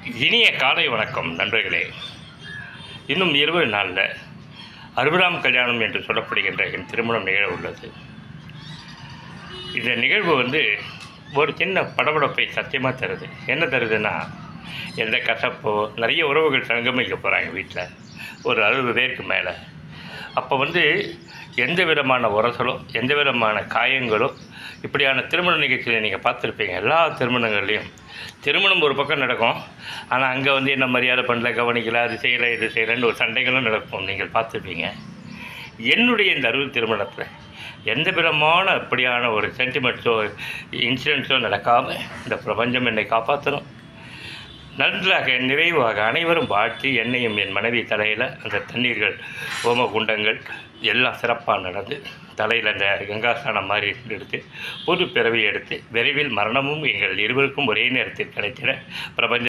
இனிய காலை வணக்கம் நண்பர்களே. இன்னும் 20 நாளில் 60ஆம் கல்யாணம் என்று சொல்லப்படுகின்ற என் திருமணம் நிகழ உள்ளது. இந்த நிகழ்வு ஒரு சின்ன படபடப்பை சத்தியமாக தருது. என்ன தருதுன்னா, எந்த கசப்போ நிறைய உறவுகள் சங்கமிக்க போகிறாங்க வீட்டில், ஒரு 60 பேருக்கு மேலே. அப்போ எந்த விதமான உரசலோ எந்த விதமான காயங்களோ இப்படியான திருமண நிகழ்ச்சியில் நீங்கள் பார்த்துருப்பீங்க. எல்லா திருமணங்கள்லேயும் திருமணம் ஒரு பக்கம் நடக்கும், ஆனால் அங்கே என்ன மரியாதை பண்ணல, கவனிக்கல, அது செய்யலை, இது செய்யலைன்னு ஒரு சண்டைகளும் நடக்கும். நீங்கள் பார்த்துருப்பீங்க. என்னுடைய இந்த 60 திருமணத்தில் எந்த விதமான அப்படியான ஒரு சென்டிமெண்ட்ஸோ இன்சிடென்ட்ஸோ நடக்காமல் இந்த பிரபஞ்சம் என்னை காப்பாற்றணும். நன்றாக நிறைவாக அனைவரும் வாழ்த்தி என்னையும் என் மனைவி தலையில் அந்த தண்ணீர்கள் ஓம குண்டங்கள் எல்லாம் சிறப்பாக நடந்து தலையில் அந்த கங்காஸ்தானம் மாதிரி எடுத்து புது பிறவி எடுத்து விரைவில் மரணமும் எங்கள் இருவருக்கும் ஒரே நேரத்தில் கிடைத்திட பிரபஞ்ச